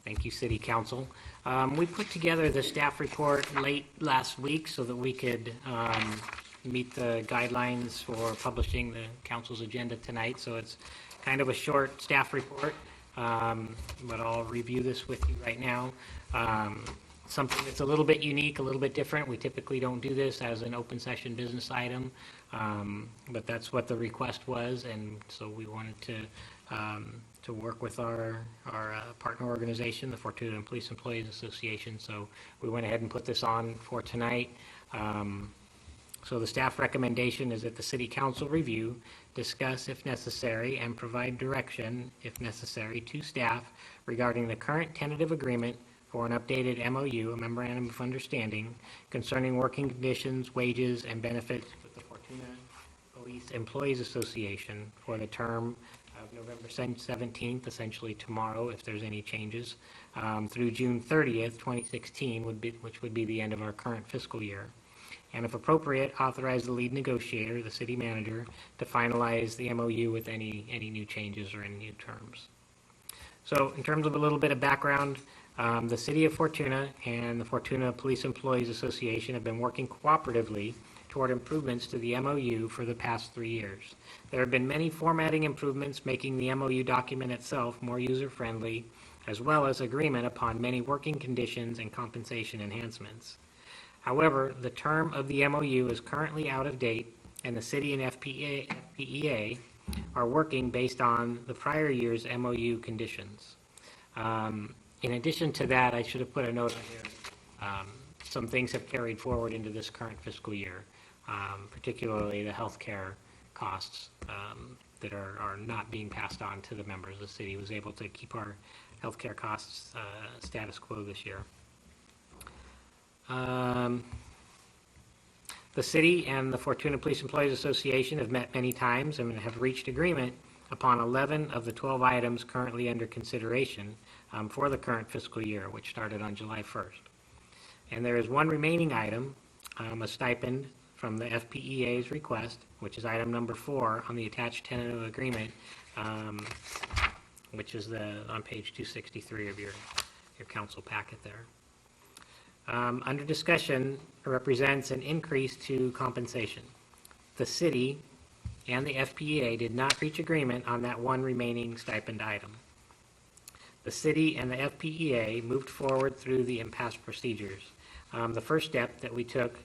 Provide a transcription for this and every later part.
Thank you, City Council. We put together the staff report late last week so that we could meet the guidelines for publishing the council's agenda tonight. So it's kind of a short staff report, but I'll review this with you right now. Something that's a little bit unique, a little bit different. We typically don't do this as an open session business item, but that's what the request was, and so we wanted to work with our partner organization, the Fortuna and Police Employees Association. So we went ahead and put this on for tonight. So the staff recommendation is that the City Council review, discuss if necessary, and provide direction if necessary to staff regarding the current tentative agreement for an updated MOU, a Memorandum of Understanding, concerning working conditions, wages, and benefits with the Fortuna Police Employees Association for the term of November 17th, essentially tomorrow, if there's any changes, through June 30th, 2016, which would be the end of our current fiscal year. And if appropriate, authorize the lead negotiator, the city manager, to finalize the MOU with any new changes or any new terms. So in terms of a little bit of background, the City of Fortuna and the Fortuna Police Employees Association have been working cooperatively toward improvements to the MOU for the past 3 years. There have been many formatting improvements, making the MOU document itself more user-friendly, as well as agreement upon many working conditions and compensation enhancements. However, the term of the MOU is currently out of date, and the City and FPEA are working based on the prior year's MOU conditions. In addition to that, I should have put a note on here. Some things have carried forward into this current fiscal year, particularly the healthcare costs that are not being passed on to the members. The city was able to keep our healthcare costs status quo this year. The city and the Fortuna Police Employees Association have met many times and have reached agreement upon 11 of the 12 items currently under consideration for the current fiscal year, which started on July 1st. And there is one remaining item, a stipend from the FPEA's request, which is item number 4 on the attached tentative agreement, which is on page 263 of your council packet there. Under discussion represents an increase to compensation. The city and the FPEA did not reach agreement on that one remaining stipend item. The city and the FPEA moved forward through the impasse procedures. The first step that we took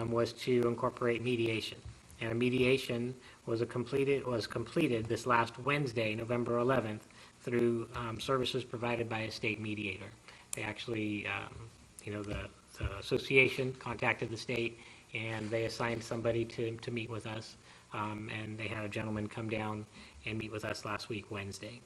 was to incorporate mediation, and a mediation was completed this last Wednesday, November 11th, through services provided by a state mediator. They actually, the association contacted the state, and they assigned somebody to meet with us, and they had a gentleman come down and meet with us last week, Wednesday.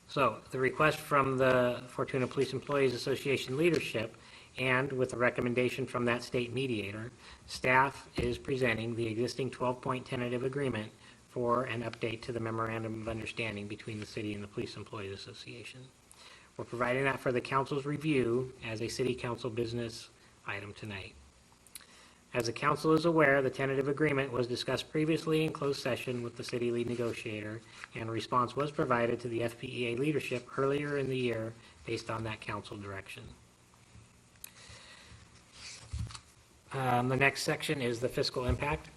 So the request from the Fortuna Police Employees Association leadership, and with a recommendation from that state mediator, staff is presenting the existing 12-point tentative agreement for an update to the Memorandum of Understanding between the city and the Police Employees Association. We're providing that for the council's review as a city council business item tonight. As the council is aware, the tentative agreement was discussed previously in closed session with the city lead negotiator, and a response was provided to the FPEA leadership earlier in the year based on that council direction. The next section is the fiscal impact.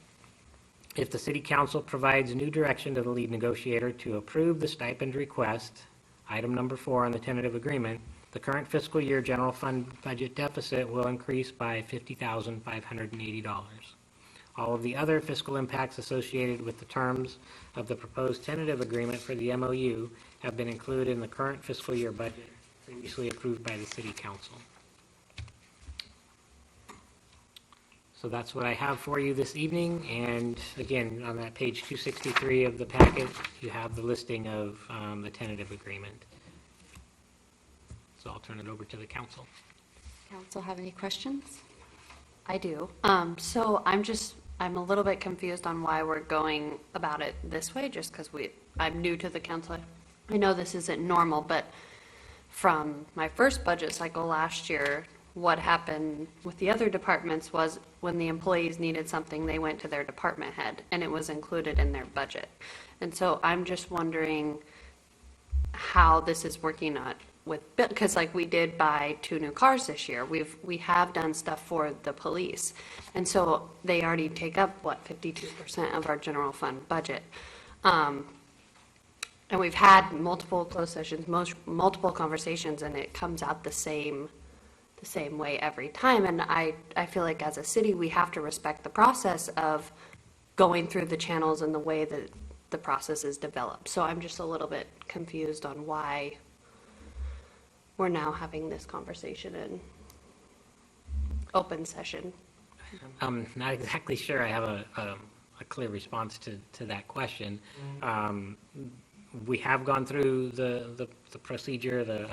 If the city council provides new direction to the lead negotiator to approve the stipend request, item number 4 on the tentative agreement, the current fiscal year general fund budget deficit will increase by $50,580. All of the other fiscal impacts associated with the terms of the proposed tentative agreement for the MOU have been included in the current fiscal year budget previously approved by the City Council. So that's what I have for you this evening, and again, on that page 263 of the packet, you have the listing of the tentative agreement. So I'll turn it over to the council. Council have any questions? I do. So I'm a little bit confused on why we're going about it this way, just because I'm new to the council. I know this isn't normal, but from my first budget cycle last year, what happened with the other departments was when the employees needed something, they went to their department head, and it was included in their budget. And so I'm just wondering how this is working out with, because like we did buy 2 new cars this year. We have done stuff for the police. And so they already take up, what, 52% of our general fund budget. And we've had multiple closed sessions, multiple conversations, and it comes out the same way every time. And I feel like as a city, we have to respect the process of going through the channels and the way that the process is developed. So I'm just a little bit confused on why we're now having this conversation in open session. I'm not exactly sure I have a clear response to that question. We have gone through the procedure, the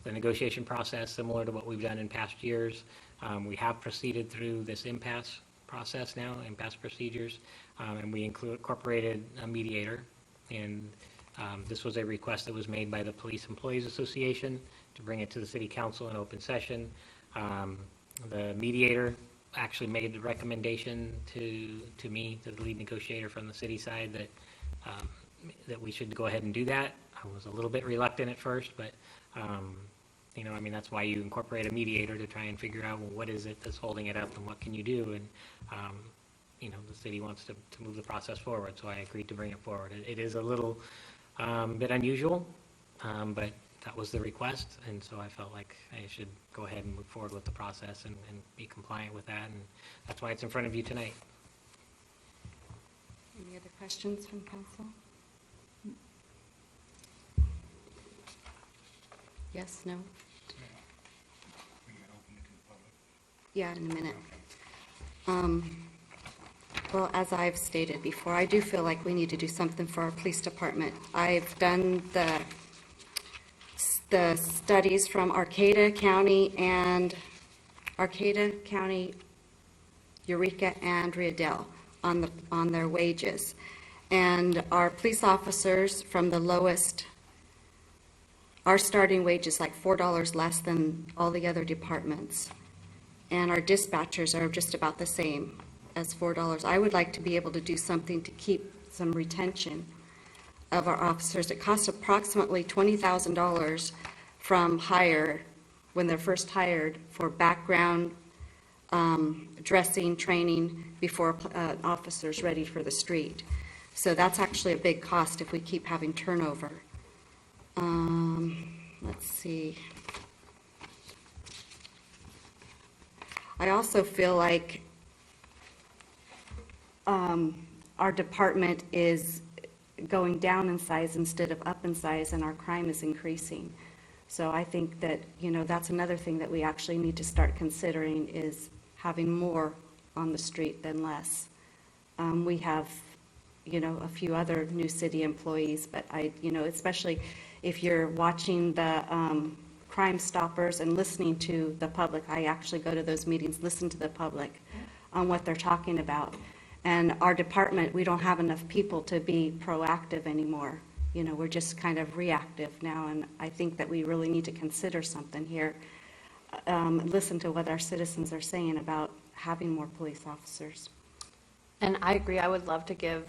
negotiation process, similar to what we've done in past years. We have proceeded through this impasse process now, impasse procedures, and we incorporated a mediator. And this was a request that was made by the Police Employees Association to bring it to the City Council in open session. The mediator actually made the recommendation to me, to the lead negotiator from the city side, that we should go ahead and do that. I was a little bit reluctant at first, but, that's why you incorporate a mediator, to try and figure out, well, what is it that's holding it up and what can you do? And, the city wants to move the process forward, so I agreed to bring it forward. It is a little bit unusual, but that was the request, and so I felt like I should go ahead and move forward with the process and be compliant with that, and that's why it's in front of you tonight. Any other questions from council? Yes, no? Yeah, in a minute. Well, as I've stated before, I do feel like we need to do something for our police department. I've done the studies from Arcata County, Eureka, and Riedel on their wages. And our police officers from the lowest, our starting wage is like $4 less than all the other departments. And our dispatchers are just about the same as $4. I would like to be able to do something to keep some retention of our officers. It costs approximately $20,000 from hire, when they're first hired, for background, dressing, training, before an officer's ready for the street. So that's actually a big cost if we keep having turnover. Let's see. I also feel like our department is going down in size instead of up in size, and our crime is increasing. So I think that, that's another thing that we actually need to start considering, is having more on the street than less. We have, a few other new city employees, but especially if you're watching the Crime Stoppers and listening to the public. I actually go to those meetings, listen to the public on what they're talking about. And our department, we don't have enough people to be proactive anymore. We're just kind of reactive now, and I think that we really need to consider something here. Listen to what our citizens are saying about having more police officers. And I agree, I would love to give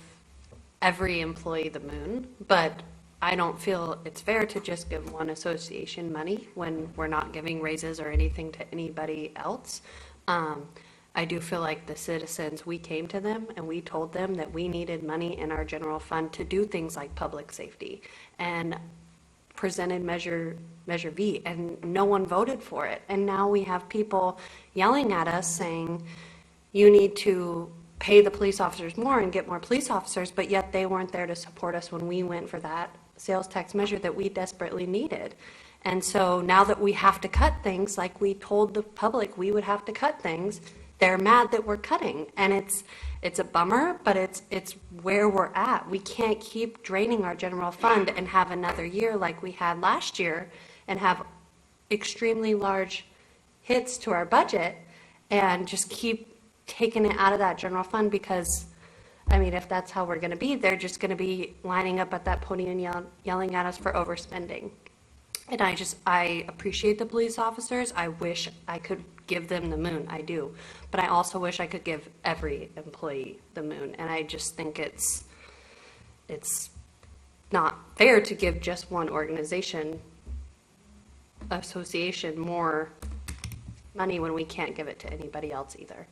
every employee the moon, but I don't feel it's fair to just give one association money when we're not giving raises or anything to anybody else. I do feel like the citizens, we came to them and we told them that we needed money in our general fund to do things like public safety, and presented Measure V, and no one voted for it. And now we have people yelling at us saying, you need to pay the police officers more and get more police officers, but yet they weren't there to support us when we went for that sales tax measure that we desperately needed. And so now that we have to cut things, like we told the public we would have to cut things, they're mad that we're cutting. And it's a bummer, but it's where we're at. We can't keep draining our general fund and have another year like we had last year and have extremely large hits to our budget and just keep taking it out of that general fund, because if that's how we're going to be, they're just going to be lining up at that podium yelling at us for overspending. And I appreciate the police officers. I wish I could give them the moon. I do. But I also wish I could give every employee the moon. And I just think it's not fair to give just one association more money when we can't give it to anybody else either.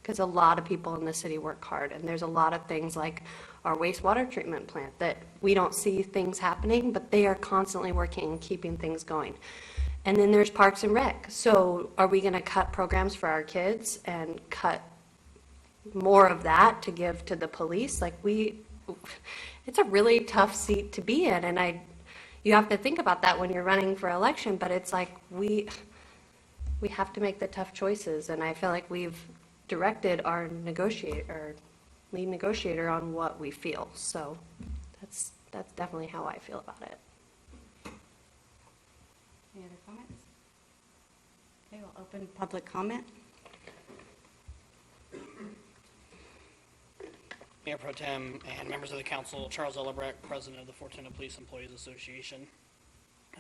Because a lot of people in the city work hard, and there's a lot of things like our wastewater treatment plant that we don't see things happening, but they are constantly working and keeping things going. And then there's Parks and Rec. So are we gonna cut programs for our kids and cut more of that to give to the police? Like it's a really tough seat to be in, and you have to think about that when you're running for election, but it's like we have to make the tough choices, and I feel like we've directed our lead negotiator on what we feel. So that's definitely how I feel about it. Any other comments? Okay, we'll open public comment. Mayor Pro Tem and members of the council, Charles Ellebrecht, President of the Fortuna Police Employees Association.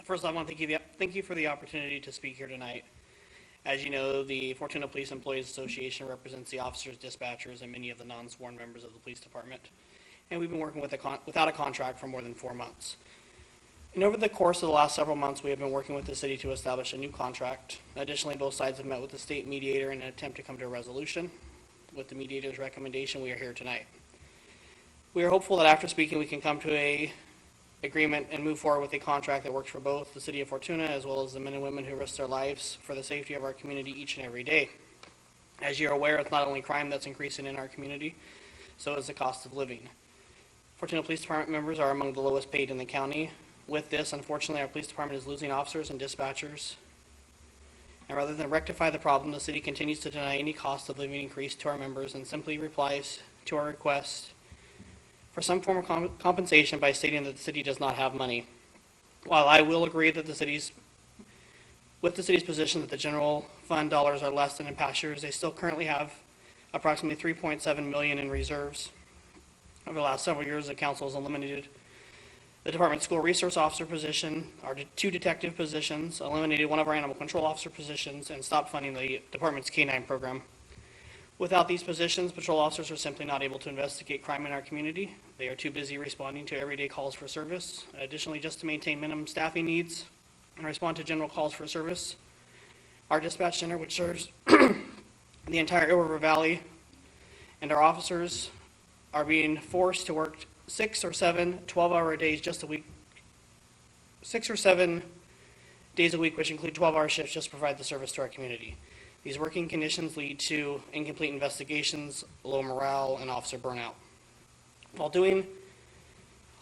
First, I want to thank you for the opportunity to speak here tonight. As you know, the Fortuna Police Employees Association represents the officers, dispatchers, and many of the non-sworn members of the police department. And we've been working without a contract for more than 4 months. And over the course of the last several months, we have been working with the city to establish a new contract. Additionally, both sides have met with the state mediator in an attempt to come to a resolution. With the mediator's recommendation, we are here tonight. We are hopeful that after speaking, we can come to a agreement and move forward with a contract that works for both the city of Fortuna as well as the men and women who risk their lives for the safety of our community each and every day. As you're aware, it's not only crime that's increasing in our community, so is the cost of living. Fortuna Police Department members are among the lowest paid in the county. With this, unfortunately, our police department is losing officers and dispatchers. And rather than rectify the problem, the city continues to deny any cost of living increase to our members and simply replies to our request for some form of compensation by stating that the city does not have money. While I will agree that the city's position that the general fund dollars are less than in past years, they still currently have approximately $3.7 million in reserves. Over the last several years, the council has eliminated the department's school resource officer position, our 2 detective positions, eliminated one of our animal control officer positions, and stopped funding the department's K-9 program. Without these positions, patrol officers are simply not able to investigate crime in our community. They are too busy responding to everyday calls for service. Additionally, just to maintain minimum staffing needs and respond to general calls for service, our dispatch center, which serves the entire Eel River Valley, and our officers are being forced to work 6 or 7 12-hour days just a week, 6 or 7 days a week, which include 12-hour shifts, just to provide the service to our community. These working conditions lead to incomplete investigations, low morale, and officer burnout. While doing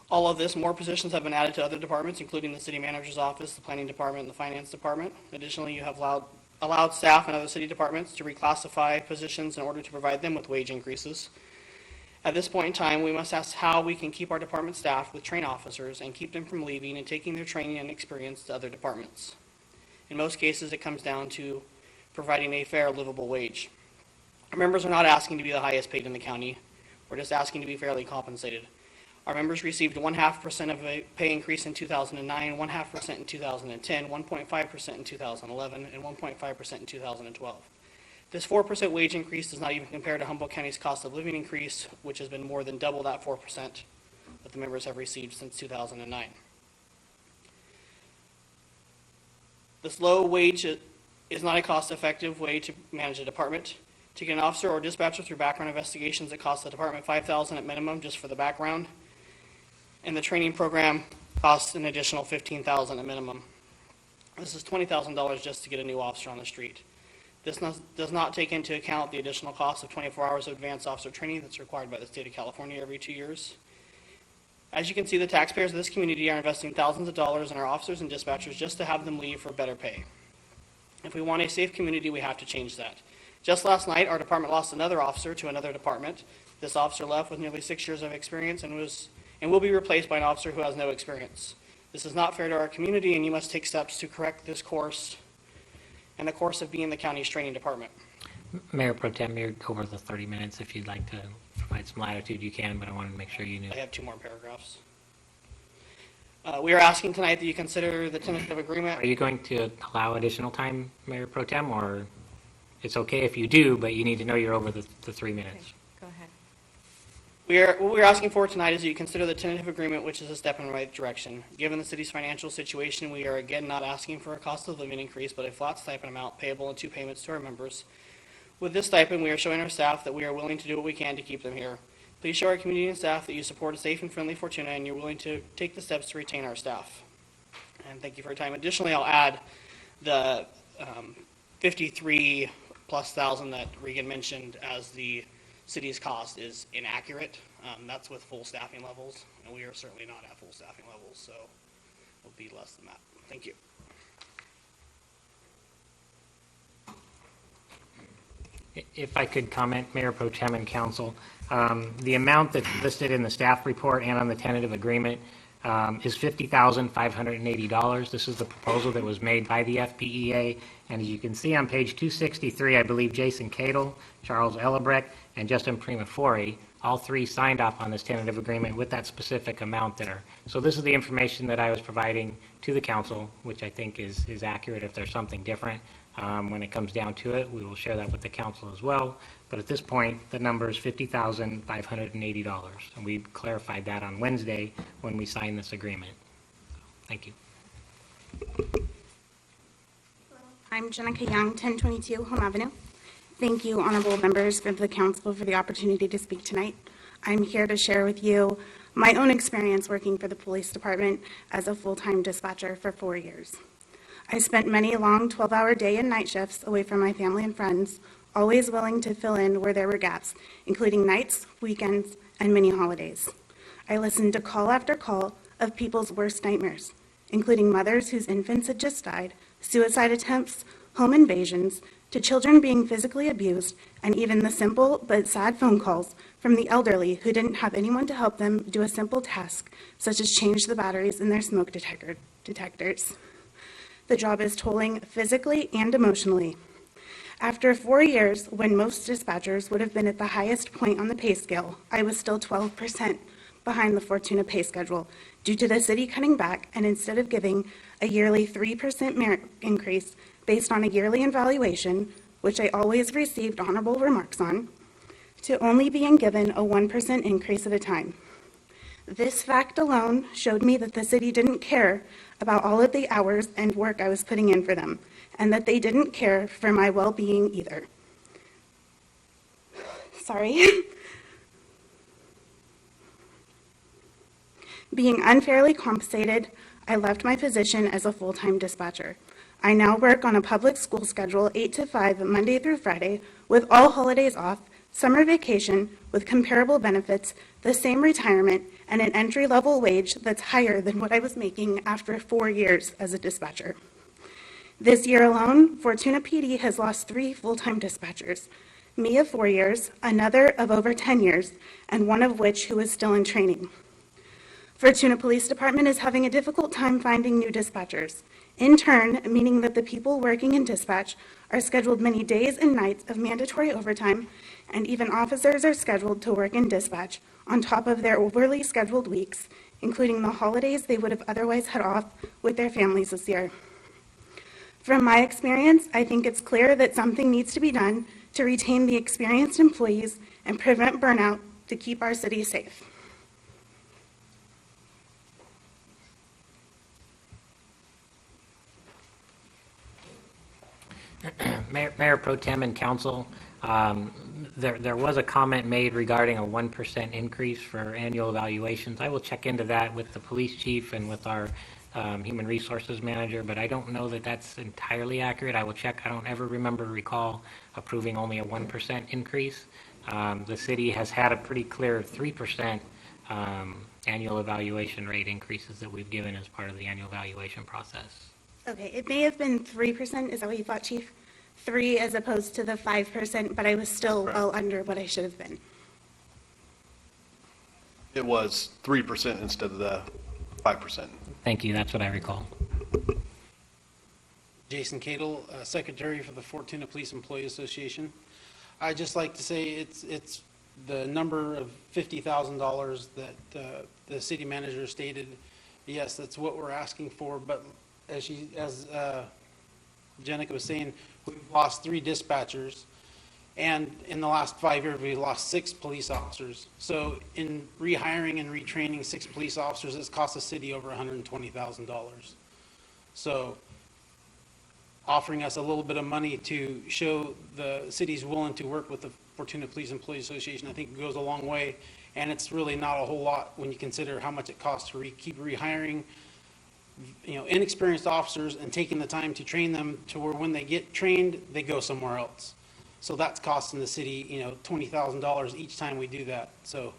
all of this, more positions have been added to other departments, including the city manager's office, the planning department, and the finance department. Additionally, you have allowed staff in other city departments to reclassify positions in order to provide them with wage increases. At this point in time, we must ask how we can keep our department staffed with trained officers and keep them from leaving and taking their training and experience to other departments. In most cases, it comes down to providing a fair, livable wage. Our members are not asking to be the highest paid in the county. We're just asking to be fairly compensated. Our members received 0.5% of a pay increase in 2009, 0.5% in 2010, 1.5% in 2011, and 1.5% in 2012. This 4% wage increase does not even compare to Humboldt County's cost of living increase, which has been more than double that 4% that the members have received since 2009. This low wage is not a cost-effective way to manage a department. To get an officer or dispatcher through background investigations, it costs the department $5,000 at minimum just for the background, and the training program costs an additional $15,000 at minimum. This is $20,000 just to get a new officer on the street. This does not take into account the additional cost of 24 hours of advanced officer training that's required by the state of California every 2 years. As you can see, the taxpayers of this community are investing thousands of dollars in our officers and dispatchers just to have them leave for better pay. If we want a safe community, we have to change that. Just last night, our department lost another officer to another department. This officer left with nearly 6 years of experience and will be replaced by an officer who has no experience. This is not fair to our community, and you must take steps to correct this course and the course of being the county's training department. Mayor Pro Tem, you're over the 30 minutes. If you'd like to provide some latitude, you can, but I wanted to make sure you knew. I have 2 more paragraphs. We are asking tonight that you consider the tentative agreement. Are you going to allow additional time, Mayor Pro Tem, or it's okay if you do, but you need to know you're over the 3 minutes? Okay, go ahead. What we're asking for tonight is that you consider the tentative agreement, which is a step in the right direction. Given the city's financial situation, we are again not asking for a cost of living increase, but a flat stipend amount payable in 2 payments to our members. With this stipend, we are showing our staff that we are willing to do what we can to keep them here. Please show our community and staff that you support a safe and friendly Fortuna and you're willing to take the steps to retain our staff. And thank you for your time. Additionally, I'll add the 53 plus thousand that Regan mentioned as the city's cost is inaccurate. That's with full staffing levels, and we are certainly not at full staffing levels, so it'll be less than that. Thank you. If I could comment, Mayor Pro Tem and Council, the amount that's listed in the staff report and on the tentative agreement is $50,580. This is the proposal that was made by the FPEA, and as you can see on page 263, I believe Jason Cadle, Charles Ellebrecht, and Justin Primafori, all three signed off on this tentative agreement with that specific amount there. So this is the information that I was providing to the council, which I think is accurate. If there's something different, when it comes down to it, we will share that with the council as well. But at this point, the number is $50,580, and we clarified that on Wednesday when we signed this agreement. Thank you. I'm Jenica Young, 1022 Home Avenue. Thank you, honorable members, for the council for the opportunity to speak tonight. I'm here to share with you my own experience working for the police department as a full-time dispatcher for 4 years. I spent many long 12-hour day and night shifts away from my family and friends, always willing to fill in where there were gaps, including nights, weekends, and many holidays. I listened to call after call of people's worst nightmares, including mothers whose infants had just died, suicide attempts, home invasions, to children being physically abused, and even the simple but sad phone calls from the elderly who didn't have anyone to help them do a simple task, such as change the batteries in their smoke detectors. The job is tolling physically and emotionally. After 4 years, when most dispatchers would have been at the highest point on the pay scale, I was still 12% behind the Fortuna pay schedule due to the city cutting back, and instead of giving a yearly 3% merit increase based on a yearly evaluation, which I always received honorable remarks on, to only being given a 1% increase at a time. This fact alone showed me that the city didn't care about all of the hours and work I was putting in for them, and that they didn't care for my well-being either. Sorry. Being unfairly compensated, I left my position as a full-time dispatcher. I now work on a public school schedule 8 to 5, Monday through Friday, with all holidays off, summer vacation, with comparable benefits, the same retirement, and an entry-level wage that's higher than what I was making after 4 years as a dispatcher. This year alone, Fortuna PD has lost 3 full-time dispatchers, me of 4 years, another of over 10 years, and one of which who is still in training. Fortuna Police Department is having a difficult time finding new dispatchers, in turn meaning that the people working in dispatch are scheduled many days and nights of mandatory overtime, and even officers are scheduled to work in dispatch on top of their overly scheduled weeks, including the holidays they would have otherwise had off with their families this year. From my experience, I think it's clear that something needs to be done to retain the experienced employees and prevent burnout to keep our city safe. Mayor Pro Tem and Council, there was a comment made regarding a 1% increase for annual evaluations. I will check into that with the police chief and with our human resources manager, but I don't know that that's entirely accurate. I will check. I don't ever recall approving only a 1% increase. The city has had a pretty clear 3% annual evaluation rate increases that we've given as part of the annual evaluation process. Okay, it may have been 3%, is that what you thought, Chief? 3 as opposed to the 5%, but I was still well under what I should have been. It was 3% instead of the 5%. Thank you. That's what I recall. Jason Cadle, Secretary for the Fortuna Police Employee Association. I'd just like to say it's the number of $50,000 that the city manager stated. Yes, that's what we're asking for, but as Jenica was saying, we've lost 3 dispatchers, And in the last 5 years, we lost 6 police officers. So in rehiring and retraining 6 police officers, it's cost the city over $120,000. So offering us a little bit of money to show the city's willing to work with the Fortuna Police Employees Association, I think goes a long way. And it's really not a whole lot when you consider how much it costs to keep rehiring, inexperienced officers and taking the time to train them to where when they get trained, they go somewhere else. So that's costing the city, $20,000 each time we do that. So,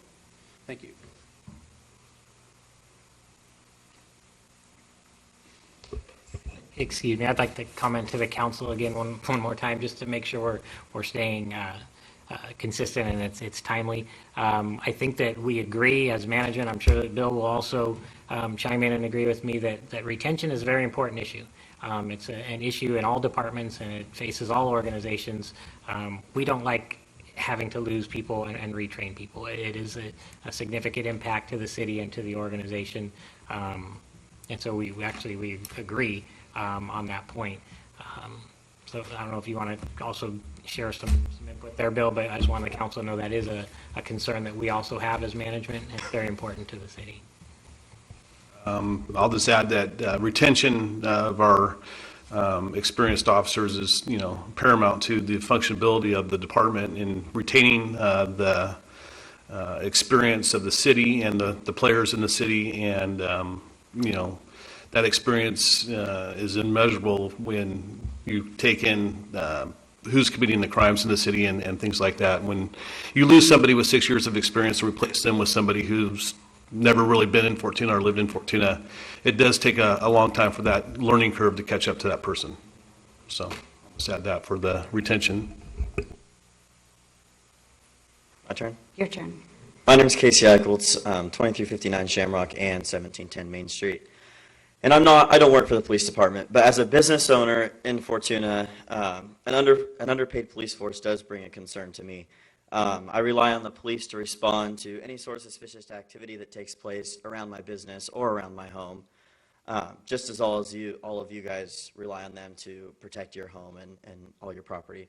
thank you. Excuse me, I'd like to comment to the council again one more time, just to make sure we're staying consistent and it's timely. I think that we agree as management. I'm sure that Bill will also chime in and agree with me that retention is a very important issue. It's an issue in all departments, and it faces all organizations. We don't like having to lose people and retrain people. It is a significant impact to the city and to the organization. And so we agree on that point. So I don't know if you want to also share some input there, Bill, but I just want the council to know that is a concern that we also have as management, and it's very important to the city. I'll just add that retention of our experienced officers is, paramount to the functionability of the department in retaining the experience of the city and the players in the city. And, that experience is immeasurable when you take in who's committing the crimes in the city and things like that. When you lose somebody with 6 years of experience and replace them with somebody who's never really been in Fortuna or lived in Fortuna, it does take a long time for that learning curve to catch up to that person. So just add that for the retention. My turn? Your turn. My name is Casey Eicholtz, 2359 Shamrock and 1710 Main Street. And I don't work for the police department, but as a business owner in Fortuna, an underpaid police force does bring a concern to me. I rely on the police to respond to any sort of suspicious activity that takes place around my business or around my home, just as all of you guys rely on them to protect your home and all your property.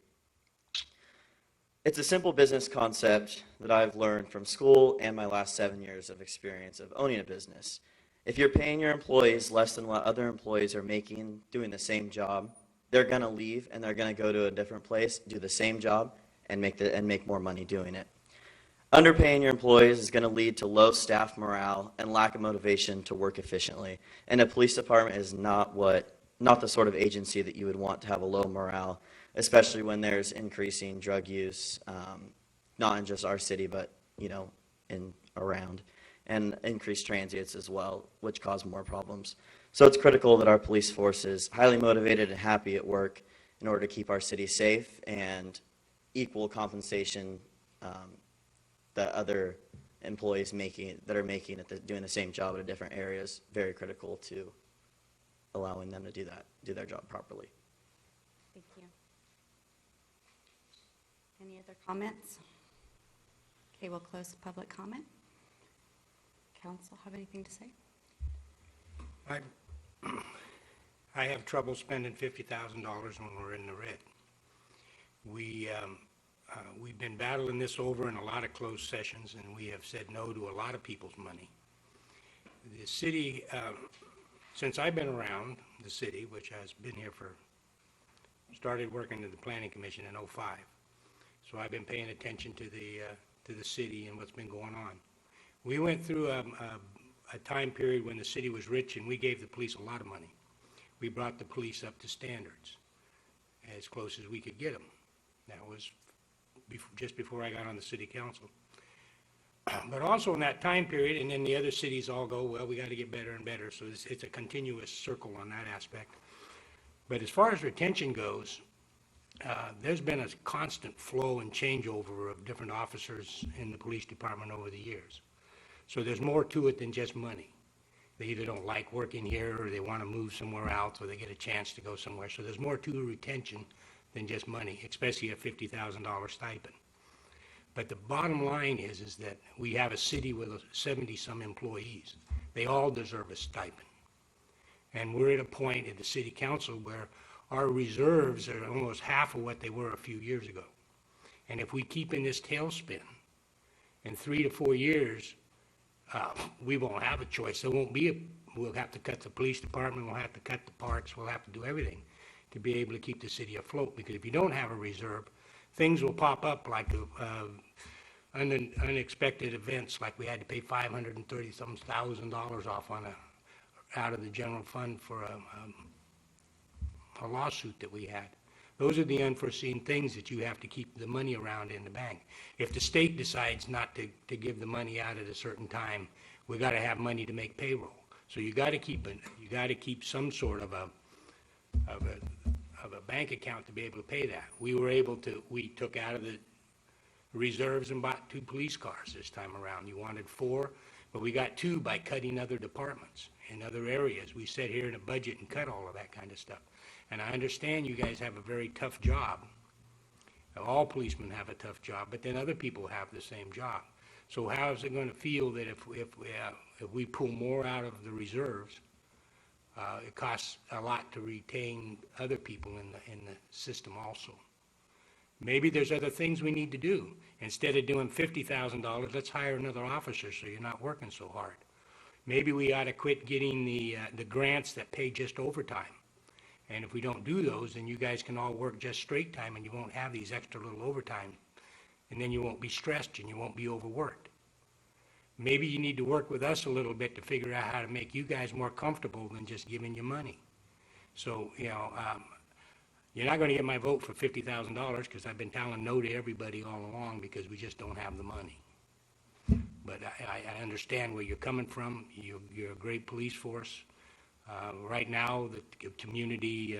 It's a simple business concept that I've learned from school and my last 7 years of experience of owning a business. If you're paying your employees less than what other employees are making doing the same job, they're going to leave and they're going to go to a different place, do the same job, and make more money doing it. Underpaying your employees is going to lead to low staff morale and lack of motivation to work efficiently. And a police department is not the sort of agency that you would want to have a low morale, especially when there's increasing drug use, not in just our city, but in around, and increased transients as well, which cause more problems. So it's critical that our police force is highly motivated and happy at work in order to keep our city safe and equal compensation that other employees doing the same job at different areas. Very critical to allowing them to do their job properly. Thank you. Any other comments? Okay, we'll close the public comment. Council have anything to say? I have trouble spending $50,000 when we're in the red. We've been battling this over in a lot of closed sessions, and we have said no to a lot of people's money. The city, since I've been around the city, which has been here started working in the Planning Commission in '05, so I've been paying attention to the city and what's been going on. We went through a time period when the city was rich, and we gave the police a lot of money. We brought the police up to standards, as close as we could get them. That was just before I got on the city council. But also in that time period, and then the other cities all go, well, we got to get better and better. So it's a continuous circle on that aspect. But as far as retention goes, there's been a constant flow and changeover of different officers in the police department over the years. So there's more to it than just money. They either don't like working here, or they want to move somewhere else, or they get a chance to go somewhere. So there's more to retention than just money, especially a $50,000 stipend. But the bottom line is that we have a city with 70-some employees. They all deserve a stipend. And we're at a point at the city council where our reserves are almost half of what they were a few years ago. And if we keep in this tailspin, in 3 to 4 years, we won't have a choice. There won't be we'll have to cut the police department, we'll have to cut the parks, we'll have to do everything to be able to keep the city afloat. Because if you don't have a reserve, things will pop up like unexpected events, like we had to pay $530-some thousand off out of the general fund for a lawsuit that we had. Those are the unforeseen things that you have to keep the money around in the bank. If the state decides not to give the money out at a certain time, we got to have money to make payroll. So you got to keep some sort of a bank account to be able to pay that. We took out of the reserves and bought 2 police cars this time around. You wanted 4, but we got 2 by cutting other departments in other areas. We sat here in a budget and cut all of that kind of stuff. And I understand you guys have a very tough job. All policemen have a tough job, but then other people have the same job. So how is it going to feel that if we pull more out of the reserves, it costs a lot to retain other people in the system also? Maybe there's other things we need to do. Instead of doing $50,000, let's hire another officer so you're not working so hard. Maybe we ought to quit getting the grants that pay just overtime. And if we don't do those, then you guys can all work just straight time and you won't have these extra little overtime. And then you won't be stressed and you won't be overworked. Maybe you need to work with us a little bit to figure out how to make you guys more comfortable than just giving you money. So, you're not going to get my vote for $50,000 because I've been telling no to everybody all along because we just don't have the money. But I understand where you're coming from. You're a great police force. Right now, the community,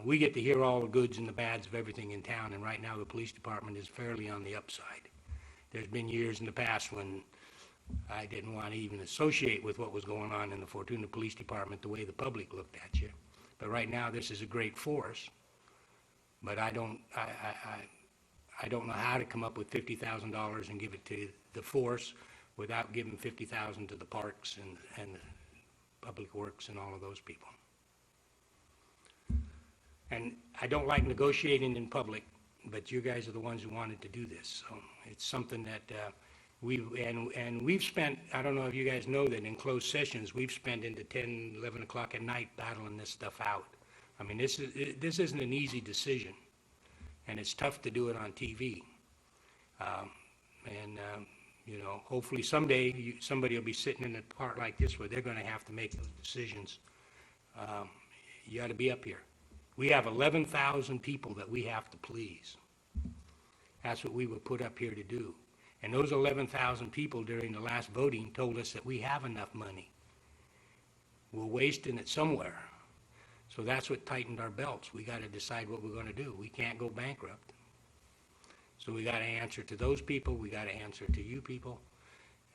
we get to hear all the goods and the bads of everything in town, and right now the police department is fairly on the upside. There's been years in the past when I didn't want to even associate with what was going on in the Fortuna Police Department the way the public looked at you. But right now, this is a great force. But I don't know how to come up with $50,000 and give it to the force without giving $50,000 to the parks and the public works and all of those people. And I don't like negotiating in public, but you guys are the ones who wanted to do this. So it's something that we've spent, I don't know if you guys know that in closed sessions, we've spent into 10, 11 o'clock at night battling this stuff out. I mean, this isn't an easy decision, and it's tough to do it on TV. Hopefully someday somebody will be sitting in a part like this where they're going to have to make those decisions. You got to be up here. We have 11,000 people that we have to please. That's what we were put up here to do. And those 11,000 people during the last voting told us that we have enough money. We're wasting it somewhere. So that's what tightened our belts. We got to decide what we're going to do. We can't go bankrupt. So we got to answer to those people. We got to answer to you people.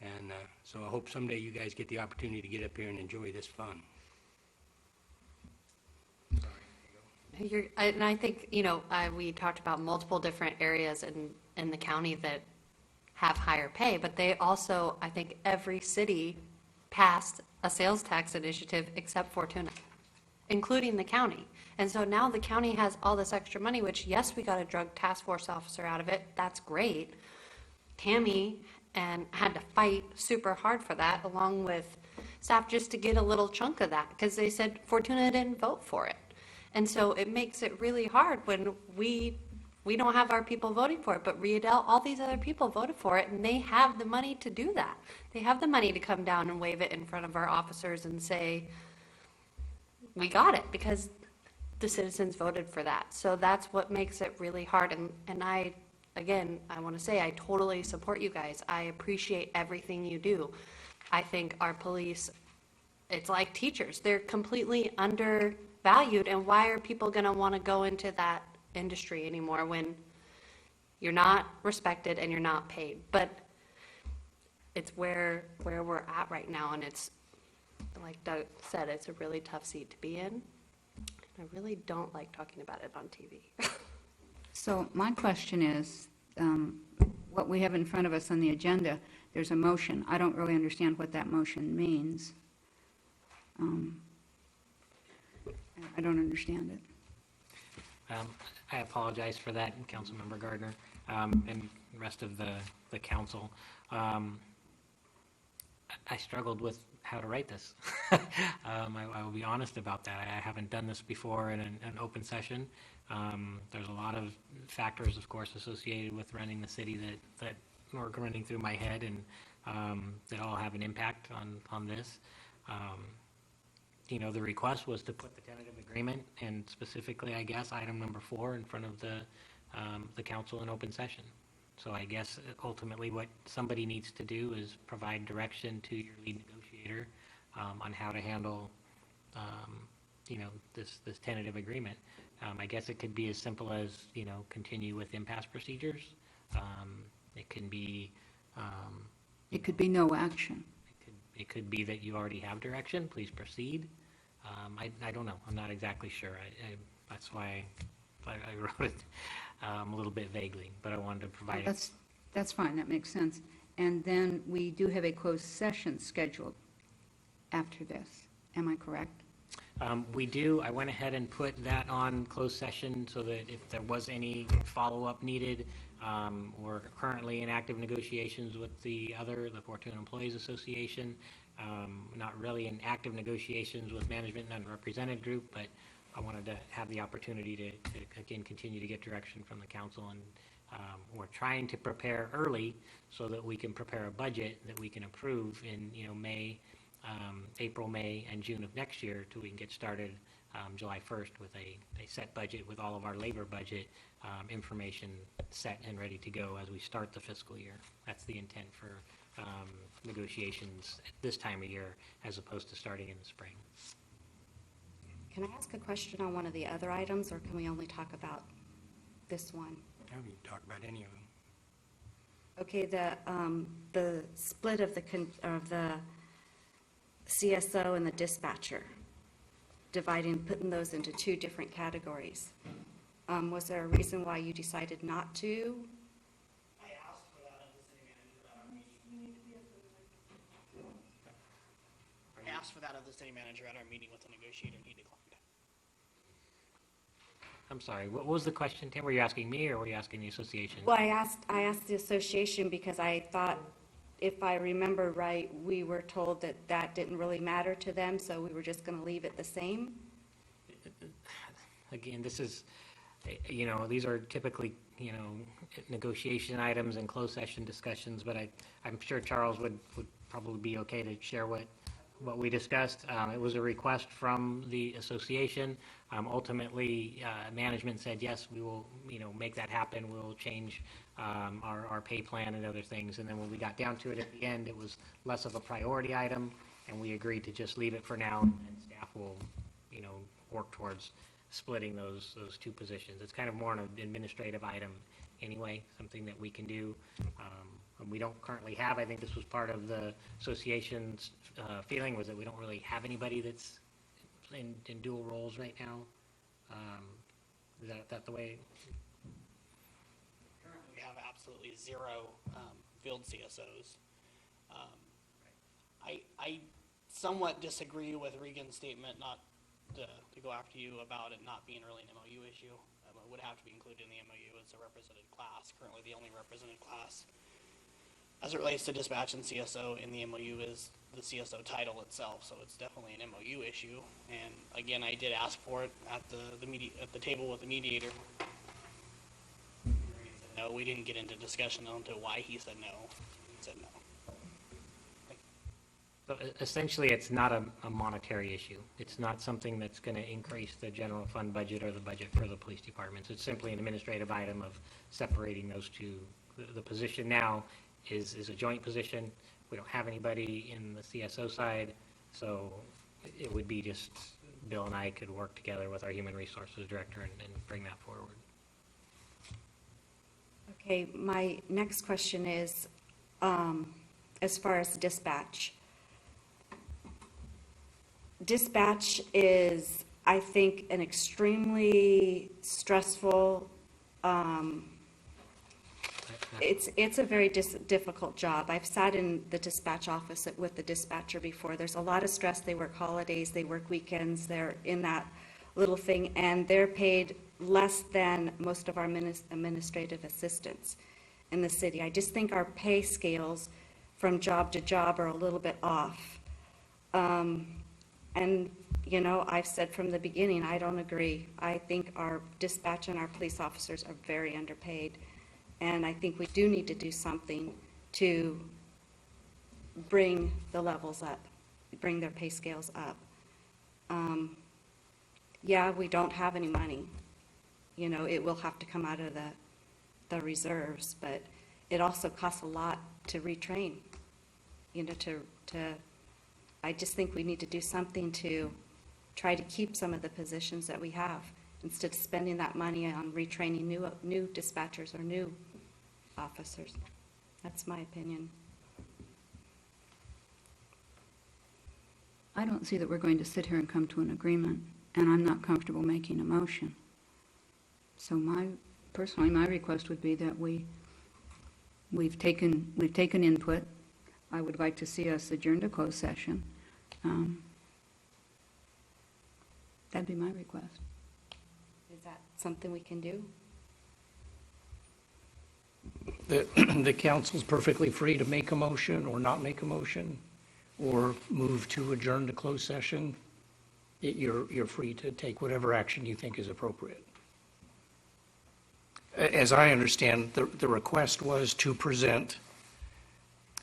And so I hope someday you guys get the opportunity to get up here and enjoy this fun. And I think, we talked about multiple different areas in the county that have higher pay, but they also, I think every city passed a sales tax initiative except Fortuna, including the county. And so now the county has all this extra money, which, yes, we got a drug task force officer out of it. That's great. Tammy had to fight super hard for that, along with staff, just to get a little chunk of that, because they said Fortuna didn't vote for it. And so it makes it really hard when we don't have our people voting for it, but Riedel, all these other people voted for it, and they have the money to do that. They have the money to come down and wave it in front of our officers and say, we got it, because the citizens voted for that. So that's what makes it really hard. And I want to say, I totally support you guys. I appreciate everything you do. I think our police, it's like teachers. They're completely undervalued, and why are people going to want to go into that industry anymore when you're not respected and you're not paid? But it's where we're at right now, and it's, like Doug said, it's a really tough seat to be in. I really don't like talking about it on TV. So my question is, what we have in front of us on the agenda, there's a motion. I don't really understand what that motion means. I don't understand it. I apologize for that, Councilmember Gardner, and the rest of the council. I struggled with how to write this. I will be honest about that. I haven't done this before in an open session. There's a lot of factors, of course, associated with running the city that are running through my head, and that all have an impact on this. The request was to put the tentative agreement, and specifically, I guess, item number 4 in front of the council in open session. So I guess ultimately what somebody needs to do is provide direction to your lead negotiator on how to handle, this tentative agreement. I guess it could be as simple as, continue with impasse procedures. It can be, It could be no action. it could be that you already have direction, please proceed. I don't know, I'm not exactly sure. That's why I wrote it a little bit vaguely, but I wanted to provide it. That's fine, that makes sense. And then we do have a closed session scheduled after this. Am I correct? We do. I went ahead and put that on closed session so that if there was any follow-up needed, we're currently in active negotiations with the Fortuna Employees Association. Not really in active negotiations with management and unrepresented group, but I wanted to have the opportunity to again, continue to get direction from the council. And we're trying to prepare early so that we can prepare a budget that we can approve in, April, May, and June of next year, till we can get started July 1st with a set budget with all of our labor budget information set and ready to go as we start the fiscal year. That's the intent for negotiations at this time of year, as opposed to starting in the spring. Can I ask a question on one of the other items, or can we only talk about this one? Now we can talk about any of them. Okay, the split of the CSO and the dispatcher, putting those into 2 different categories. Was there a reason why you decided not to? I asked for that of the city manager at our meeting. I asked for that of the city manager at our meeting with the negotiator, and he declined. I'm sorry, what was the question, Tim? Were you asking me, or were you asking the association? Well, I asked the association because I thought, if I remember right, we were told that didn't really matter to them, so we were just going to leave it the same. Again, this is, these are typically, negotiation items and closed session discussions, but I'm sure Charles would probably be okay to share what we discussed. It was a request from the association. Ultimately, management said, yes, we will, make that happen. We'll change our pay plan and other things. And then when we got down to it at the end, it was less of a priority item, and we agreed to just leave it for now, and staff will, work towards splitting those 2 positions. It's kind of more an administrative item anyway, something that we can do. We don't currently have, I think this was part of the association's feeling, was that we don't really have anybody that's in dual roles right now. Is that the way? Currently, we have absolutely 0 field CSOs. I somewhat disagree with Regan's statement, not to go after you about it not being really an MOU issue. It would have to be included in the MOU as a represented class. Currently, the only represented class as it relates to dispatch and CSO in the MOU is the CSO title itself, so it's definitely an MOU issue. And again, I did ask for it at the table with the mediator. He said no, we didn't get into discussion on to why he said no. He said no. So essentially, it's not a monetary issue. It's not something that's going to increase the general fund budget or the budget for the police departments. It's simply an administrative item of separating those 2. The position now is a joint position. We don't have anybody in the CSO side, so it would be just Bill and I could work together with our human resources director and bring that forward. Okay, my next question is, as far as dispatch. Dispatch is, I think, an extremely stressful, it's a very difficult job. I've sat in the dispatch office with the dispatcher before. There's a lot of stress. They work holidays, they work weekends, they're in that little thing, and they're paid less than most of our administrative assistants in the city. I just think our pay scales from job to job are a little bit off. And, you know, I've said from the beginning, I don't agree. I think our dispatch and our police officers are very underpaid. And I think we do need to do something to bring the levels up, bring their pay scales up. Yeah, we don't have any money. You know, it will have to come out of the reserves, but it also costs a lot to retrain. You know, I just think we need to do something to try to keep some of the positions that we have, instead of spending that money on retraining new dispatchers or new officers. That's my opinion. I don't see that we're going to sit here and come to an agreement, and I'm not comfortable making a motion. So personally, my request would be that we've taken input. I would like to see us adjourn to closed session. That'd be my request. Is that something we can do? The council's perfectly free to make a motion or not make a motion, or move to adjourn to closed session. You're free to take whatever action you think is appropriate. As I understand, the request was to present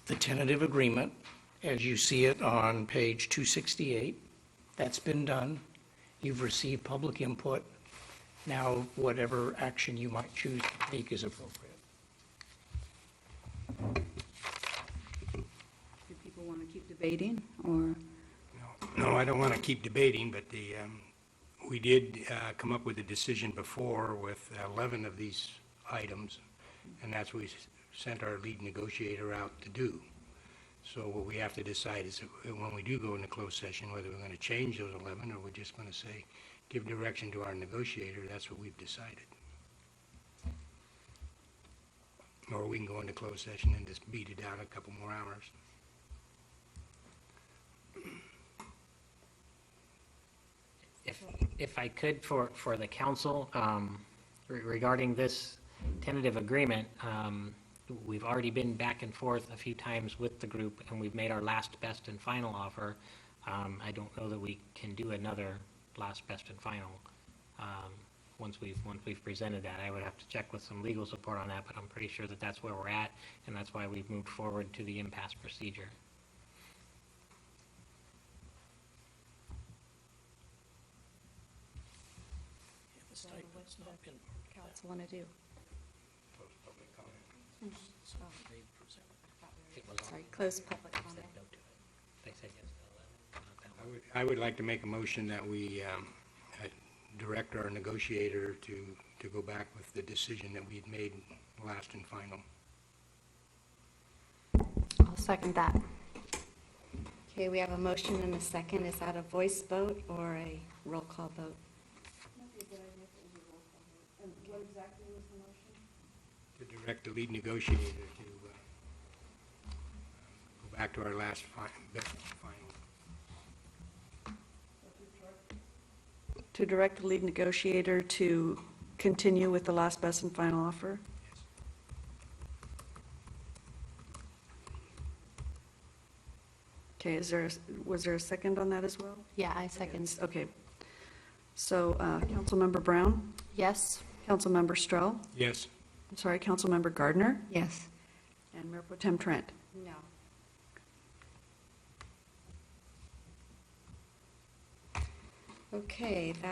the tentative agreement as you see it on page 268. That's been done. You've received public input. Now, whatever action you might choose to take is appropriate. Do people want to keep debating, or? No, I don't want to keep debating, but we did come up with a decision before with 11 of these items, and that's what we sent our lead negotiator out to do. So what we have to decide is when we do go into closed session, whether we're going to change those 11 or we're just going to say, give direction to our negotiator. That's what we've decided. Or we can go into closed session and just beat it out a couple more hours. If I could, for the council, regarding this tentative agreement, we've already been back and forth a few times with the group, and we've made our last, best, and final offer. I don't know that we can do another last, best, and final once we've presented that. I would have to check with some legal support on that, but I'm pretty sure that that's where we're at, and that's why we've moved forward to the impasse procedure. Council want to do? Sorry, close public comment. They said yes to 11, not that one. I would like to make a motion that we direct our negotiator to go back with the decision that we'd made last and final. I'll second that. Okay, we have a motion and a second. Is that a voice vote or a roll call vote? To direct the lead negotiator to go back to our last best and final. To direct the lead negotiator to continue with the last, best, and final offer? Okay, was there a second on that as well? Yeah, I second. Okay. So, Councilmember Brown, Yes? Councilmember Stroh, Yes. I'm sorry, Councilmember Gardner, Yes. and Mayor Pro Tem Trent. No. Okay, that